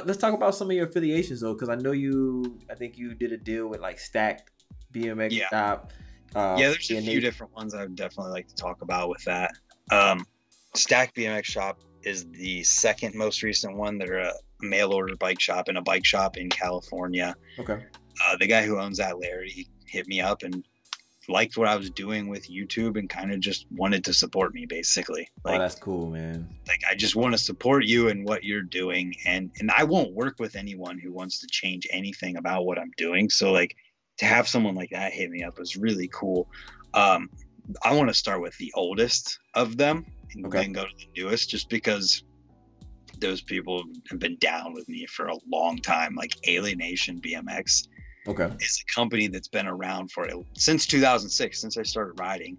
Let's talk about some of your affiliations though, because I think you did a deal with like Stacked BMX Yeah. Shop, Yeah, there's a and few Nation. different ones I would definitely like to talk about with that. Stack BMX Shop is the second most recent one. They're a mail order bike shop and a bike shop in California. Okay. The guy who owns that, Larry, he hit me up and liked what I was doing with YouTube and kind of just wanted to support me basically. Oh, that's cool, man. Like I just want to support you and what you're doing, and I won't work with anyone who wants to change anything about what I'm doing. So like to have someone like that hit me up was really cool. Um, I want to start with the oldest of them and Okay. then go to the newest, just because those people have been down with me for a long time. Like Alienation BMX Okay. is a company that's been around for since 2006, since I started riding.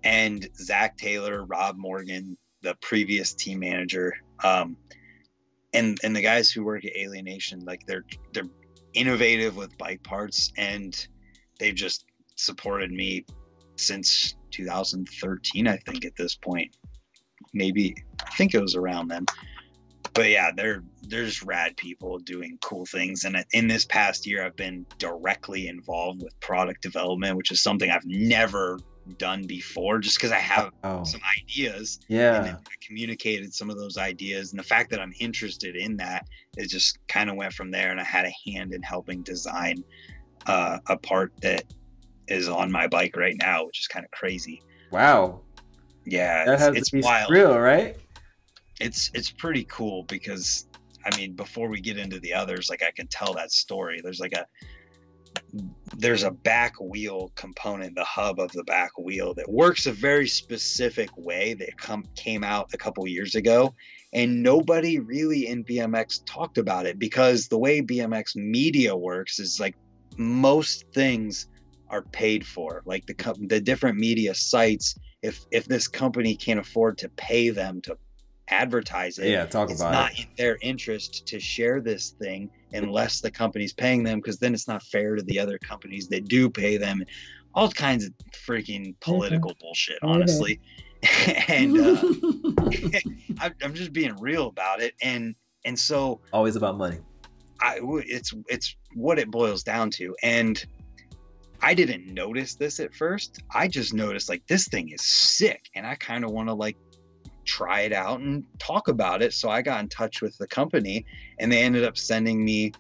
And Zach Taylor, Rob Morgan, the previous team manager, and the guys who work at Alienation, like they're innovative with bike parts, and they've just supported me since 2013, I think at this point. Maybe I think it was around then. But yeah, they're just rad people doing cool things. And in this past year, I've been directly involved with product development, which is something I've never done before, just because I have Oh, some ideas and then yeah. I communicated some of those ideas. And the fact that I'm interested in that, it just kind of went from there. And I had a hand in helping design a part that is on my bike right now, which is kind of crazy. Wow. Yeah, That has to it's be wild. surreal, right? It's pretty cool because I mean, before we get into the others, like I can tell that story. There's a back wheel component, the hub of the back wheel, that works a very specific way that came out a couple years ago, and nobody really in BMX talked about it, because the way BMX media works is like most things are paid for. Like the different media sites, if this company can't afford to pay them to advertise it, Yeah, talk it's about it. not in their interest to share this thing unless the company's paying them, because then it's not fair to the other companies that do pay them. All kinds of freaking Mhm. political bullshit, Mhm. honestly. And I'm just being real about it. And so Always about money. it's what it boils down to. And I didn't notice this at first. I just noticed like this thing is sick, and I kind of want to like try it out and talk about it. So I got in touch with the company, and they ended up sending me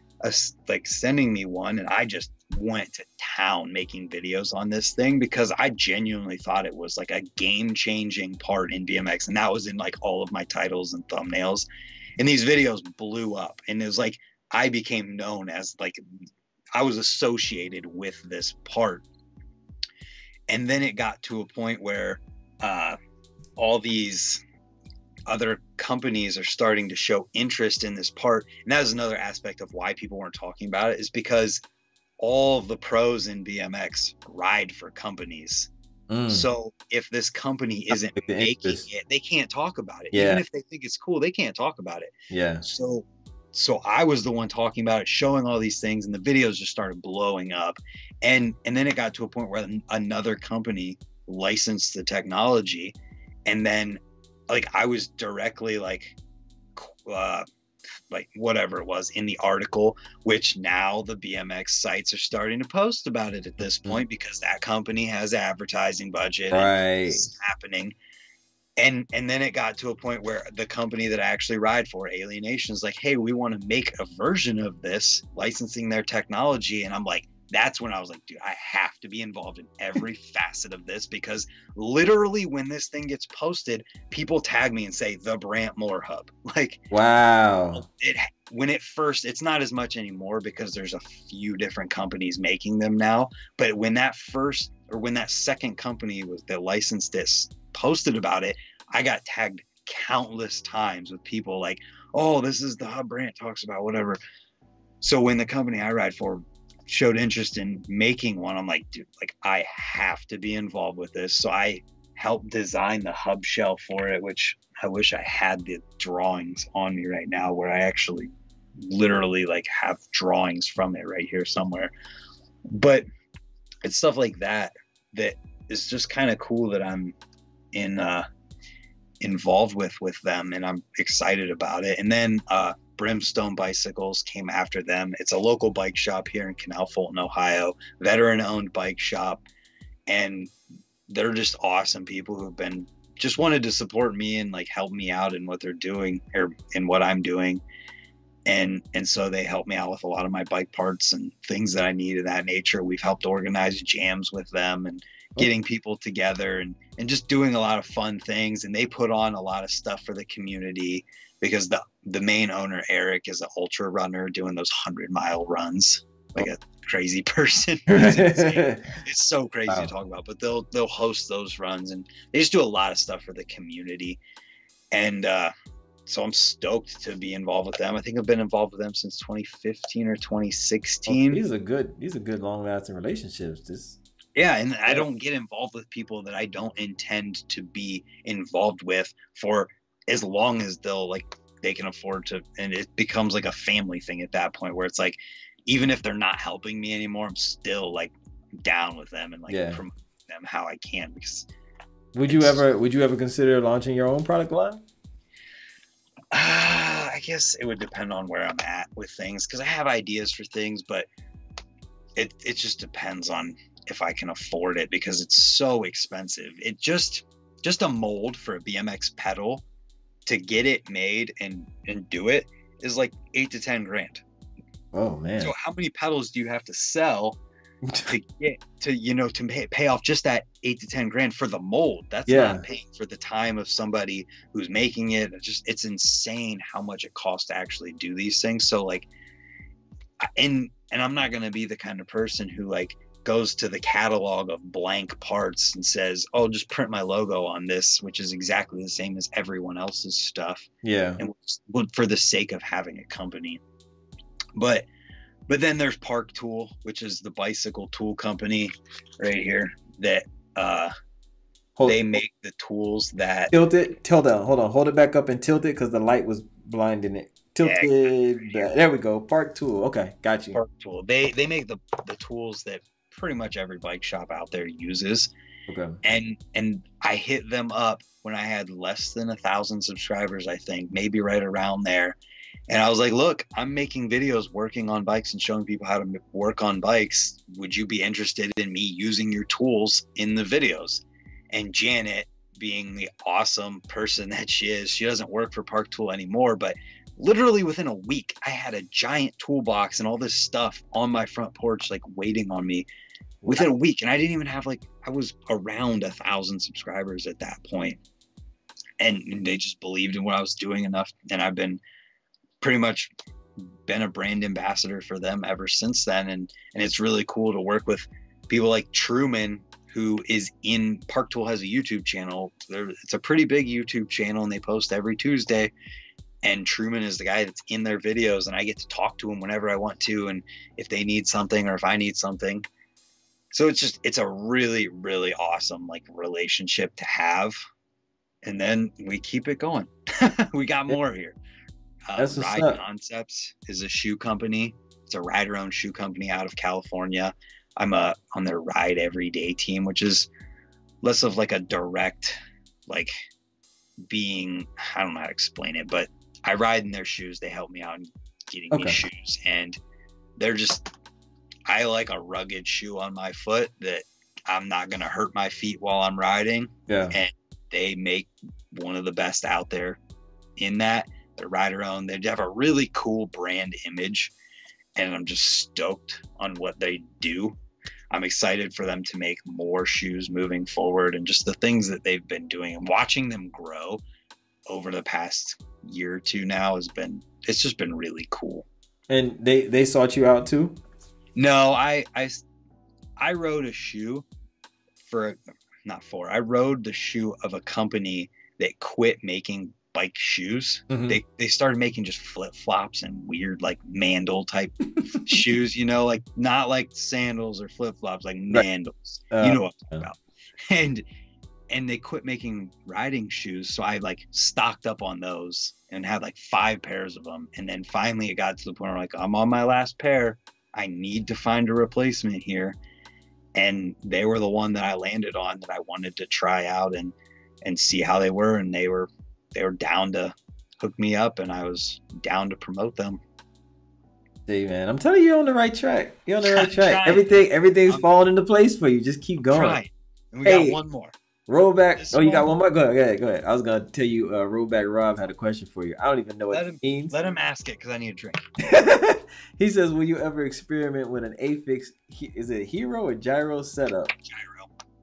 one, and I just went to town making videos on this thing because I genuinely thought it was like a game-changing part in BMX, and that was in like all of my titles and thumbnails. And these videos blew up, and it was like I became known as like I was associated with this part. And then it got to a point where uh, all these other companies are starting to show interest in this part. And that is another aspect of why people weren't talking about it, is because all of the pros in BMX ride for companies. Mm. So if this company isn't Like the making interest. it, they can't talk about it. Even Yeah. if they think it's cool, they can't talk about it. Yeah. So I was the one talking about it, showing all these things, and the videos just started blowing up. And then it got to a point where another company licensed the technology, and then like I was directly uh like whatever it was in the article, which now the BMX sites are starting to post about it at this Mm. point, because that company has advertising budget and Right. it's happening. And then it got to a point where the company that I actually ride for, Alienation, is like, hey, we want to make a version of this, licensing their technology. And I'm like, that's when I was like, dude, I have to be involved in every facet of this, because literally when this thing gets posted, people tag me and say the Brant Moore Hub. Like Wow. it when it first, it's not as much anymore because there's a few different companies making them now. But when that first, or when that second company was that licensed this posted about it, I got tagged countless times with people like, oh, this is the hub Brant talks about, whatever. So when the company I ride for showed interest in making one, I'm like, dude, like I have to be involved with this. So I helped design the hub shell for it, which I wish I had the drawings on me right now, where I actually literally like have drawings from it right here somewhere. But it's stuff like that that is just kind of cool that I'm in involved with them, and I'm excited about it. And then Brimstone Bicycles came after them. It's a local bike shop here in Canal Fulton, Ohio, veteran-owned bike shop, and they're just awesome people who've been just wanted to support me and like help me out in what they're doing or in what I'm doing. And so they help me out with a lot of my bike parts and things that I need of that nature. We've helped organize jams with them and getting people together and just doing a lot of fun things. And they put on a lot of stuff for the community because the main owner, Eric, is an ultra runner doing those 100-mile runs like a crazy person. It's so crazy to talk about, but they'll host those runs and they just do a lot of stuff for the community. And so I'm stoked to be involved with them. I think I've been involved with them since 2015 or 2016. These are good long-lasting relationships. Yeah, and I don't get involved with people that I don't intend to be involved with for as long as they can afford to, and it becomes like a family thing at that point where it's like, even if they're not helping me anymore, I'm still like down with them and like promoting them how I can. Because would you ever consider launching your own product line? I guess it would depend on where I'm at with things, because I have ideas for things, but it just depends on if I can afford it, because it's so expensive. It just a mold for a BMX pedal to get it made and do it is like $8 to 10 grand. Oh man. So how many pedals do you have to sell to get to pay off just that 8 to 10 grand for the mold? That's not paying for the time of somebody who's making it. It's insane how much it costs to actually do these things. So like, and I'm not going to be the kind of person who like goes to the catalog of blank parts and says, oh, just print my logo on this, which is exactly the same as everyone else's stuff. Yeah. And for the sake of having a company. But then there's Park Tool, which is the bicycle tool company right here that they make the tools that tilt down. Hold on, hold it back up and tilt it because the light was blinding it. Tilted. There we go. Park Tool. Okay, got you. Park Tool. They make the tools that pretty much every bike shop out there uses. Okay. And I hit them up when I had less than 1,000 subscribers, I think, maybe right around there. And I was like, look, I'm making videos working on bikes and showing people how to work on bikes. Would you be interested in me using your tools in the videos? And Janet, being the awesome person that she is, she doesn't work for Park Tool anymore, but literally within a week, I had a giant toolbox and all this stuff on my front porch, like waiting on me within a week. And I didn't even have I was around 1,000 subscribers at that point. And they just believed in what I was doing enough. And I've been pretty much been a brand ambassador for them ever since then. And it's really cool to work with people like Truman, who is in Park Tool, has a YouTube channel. It's a pretty big YouTube channel and they post every Tuesday. And Truman is the guy that's in their videos, and I get to talk to him whenever I want to, and if they need something or if I need something. So it's a really, really awesome like relationship to have. And then we keep it going. We got more here. Ride Concepts is a shoe company. It's a rider-owned shoe company out of California. I'm on their Ride Every Day team, which is less of like a direct, like being, I don't know how to explain it, but I ride in their shoes. They help me out in getting me shoes. And they're I like a rugged shoe on my foot that I'm not going to hurt my feet while I'm riding. Yeah. And they make one of the best out there in that. They're rider-owned. They have a really cool brand image. And I'm just stoked on what they do. I'm excited for them to make more shoes moving forward, and just the things that they've been doing and watching them grow over the past year or two now it's just been really cool. And they sought you out too? No, I rode a shoe I rode the shoe of a company that quit making bike shoes. Mm-hmm. They started making just flip-flops and weird like mandal type shoes, like not like sandals or flip-flops, like mandals. You know what I'm talking about. And they quit making riding shoes, so I like stocked up on those and had like 5 pairs of them. And then finally it got to the point where like, I'm on my last pair. I need to find a replacement here. And they were the one that I landed on that I wanted to try out and see how they were. And they were down to hooked me up, and I was down to promote them. See, man, I'm telling you, you're on the right track. You're on the right track. Trying. Everything's falling into place for you. Just keep going. Trying. And we got one more. Roll back. Oh, you got one more? Go ahead. I was gonna tell you, Rollback Rob had a question for you. I don't even know what it means. Let him ask it because I need a drink. He says, "Will you ever experiment with an affix? Is it hero or gyro setup?"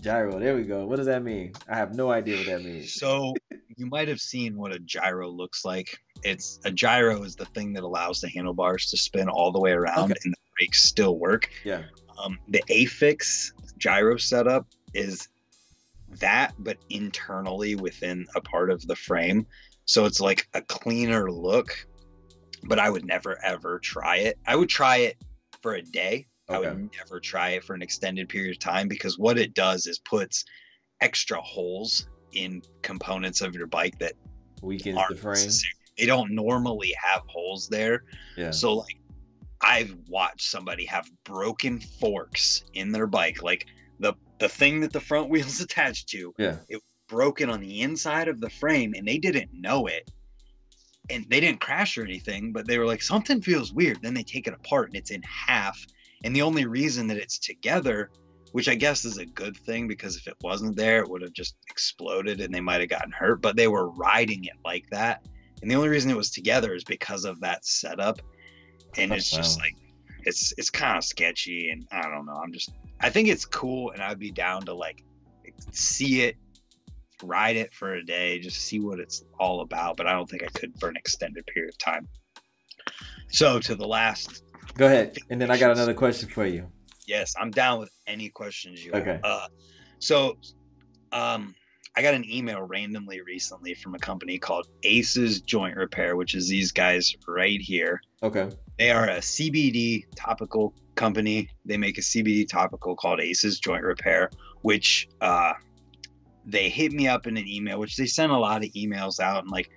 Gyro. There we go. What does that mean? I have no idea what that means. So you might have seen what a gyro looks like. A gyro is the thing that allows the handlebars to spin all the way around and the brakes still work. Yeah. The affix gyro setup is that, but internally within a part of the frame. So it's like a cleaner look, but I would never ever try it. I would try it for a day. I would never try it for an extended period of time, because what it does is puts extra holes in components of your bike that weakens the frame. Necessary. They don't normally have holes there. Yeah. So like I've watched somebody have broken forks in their bike, like the thing that the front wheel's attached to. Yeah. It was broken on the inside of the frame, and they didn't know it. And they didn't crash or anything, but they were like, something feels weird. Then they take it apart and it's in half. And the only reason that it's together, which I guess is a good thing, because if it wasn't there, it would have just exploded and they might have gotten hurt. But they were riding it like that. And the only reason it was together is because of that setup. And it's just like, it's kind of sketchy. And I don't know. I think it's cool. And I'd be down to like see it, ride it for a day, just see what it's all about. But I don't think I could for an extended period of time. So to the last. Go ahead. And then I got another question for you. Yes, I'm down with any questions you have. So I got an email randomly recently from a company called Aces Joint Repair, which is these guys right here. Okay. They are a CBD topical company. They make a CBD topical called Aces Joint Repair, which they hit me up in an email, which they sent a lot of emails out, and like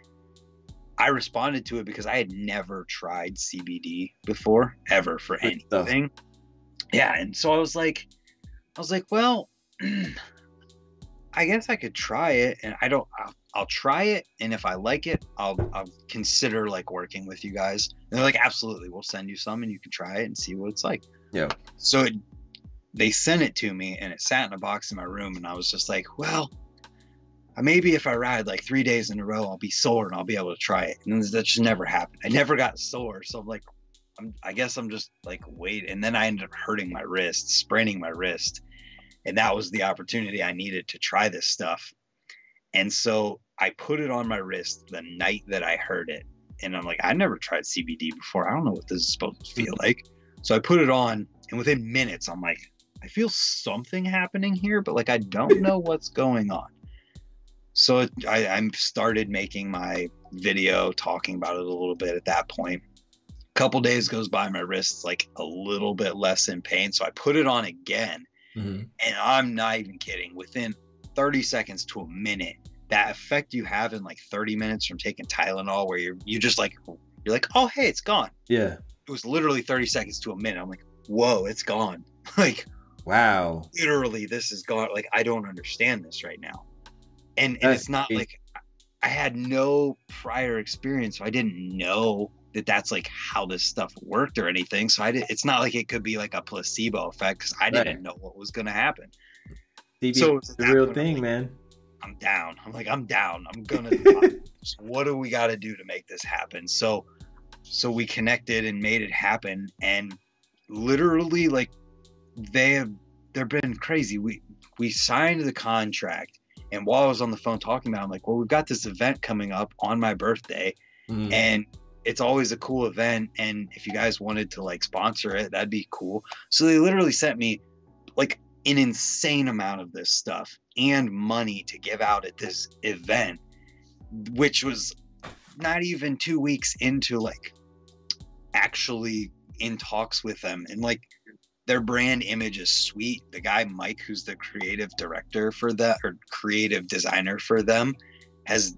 I responded to it because I had never tried CBD before, ever, for anything. Yeah, and so I was like, well, I guess I could try it, and I'll try it, and if I like it, I'll consider like working with you guys. And they're like, absolutely, we'll send you some, and you can try it and see what it's like. Yeah. So they sent it to me, and it sat in a box in my room, and I was just like, well, maybe if I ride like 3 days in a row, I'll be sore and I'll be able to try it. And that just never happened. I never got sore. So I'm like, I guess I'm just like, wait. And then I ended up hurting my wrist, spraining my wrist. And that was the opportunity I needed to try this stuff. And so I put it on my wrist the night that I heard it. And I'm like, I never tried CBD before. I don't know what this is supposed to feel like. So I put it on, and within minutes, I'm like, I feel something happening here, but like, I don't know what's going on. So I started making my video talking about it a little bit at that point. A couple days goes by, my wrist's like a little bit less in pain. So I put it on again. Mm-hmm. And I'm not even kidding. Within 30 seconds to a minute, that effect you have in like 30 minutes from taking Tylenol, where you're just like, you're like, oh, hey, it's gone. Yeah. It was literally 30 seconds to a minute. I'm like, whoa, it's gone. Like, wow. Literally, this is gone. Like, I don't understand this right now. And it's not like I had no prior experience, so I didn't know that that's like how this stuff worked or anything. So it's not like it could be like a placebo effect, because I didn't know what was going to happen. So it's the real thing, man. I'm down. I'm down. I'm going to, what do we got to do to make this happen? So we connected and made it happen. And literally, like, they've been crazy. We signed the contract. And while I was on the phone talking about it, I'm like, well, we've got this event coming up on my birthday, and it's always a cool event. And if you guys wanted to like sponsor it, that'd be cool. So they literally sent me like an insane amount of this stuff and money to give out at this event, which was not even 2 weeks into like actually in talks with them. And like, their brand image is sweet. The guy, Mike, who's the creative director for that, or creative designer for them,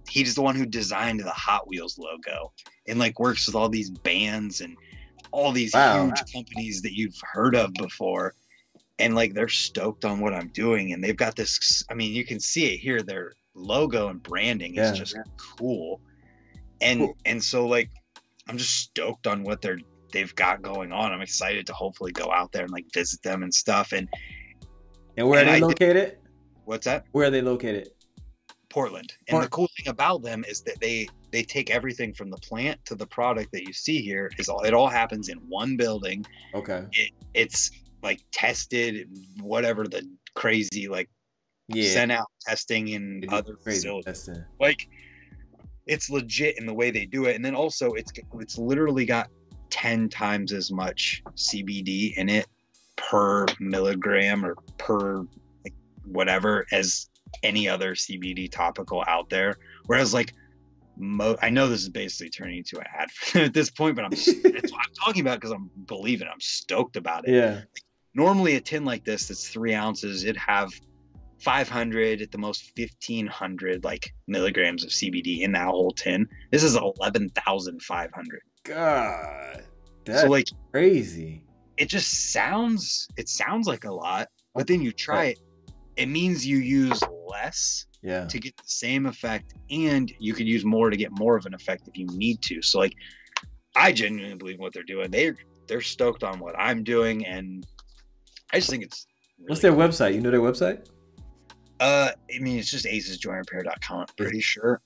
he's the one who designed the Hot Wheels logo, and like works with all these bands and all these huge companies that you've heard of before. And like, they're stoked on what I'm doing. And they've got this, I mean, you can see it here. Their logo and branding is just cool. And so like I'm just stoked on what they've got going on. I'm excited to hopefully go out there and like visit them and stuff. And where are they located? What's that? Where are they located? Portland. And the cool thing about them is that they take everything from the plant to the product that you see here. It all happens in one building. Okay. It's like tested, whatever the crazy like sent out testing in other facilities. Like it's legit in the way they do it. And then also it's literally got 10 times as much CBD in it per milligram or per like whatever as any other CBD topical out there. Whereas like I know this is basically turning into an ad at this point, but that's what I'm talking about because I'm believing I'm stoked about it. Yeah. Like, normally a tin like this that's 3 ounces, it'd have 500 at the most 1,500 like milligrams of CBD in that whole tin. This is 11,500. God, that's so like crazy. It sounds like a lot, but then you try it. It means you use less to get the same effect, and you could use more to get more of an effect if you need to. So like, I genuinely believe what they're doing. They're stoked on what I'm doing, and I just think it's really What's their website? You know their website? I mean, it's just acesjointrepair.com, I'm pretty sure.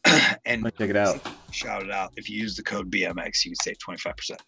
And check it out. Shout it out. If you use the code BMX, you can save 25%.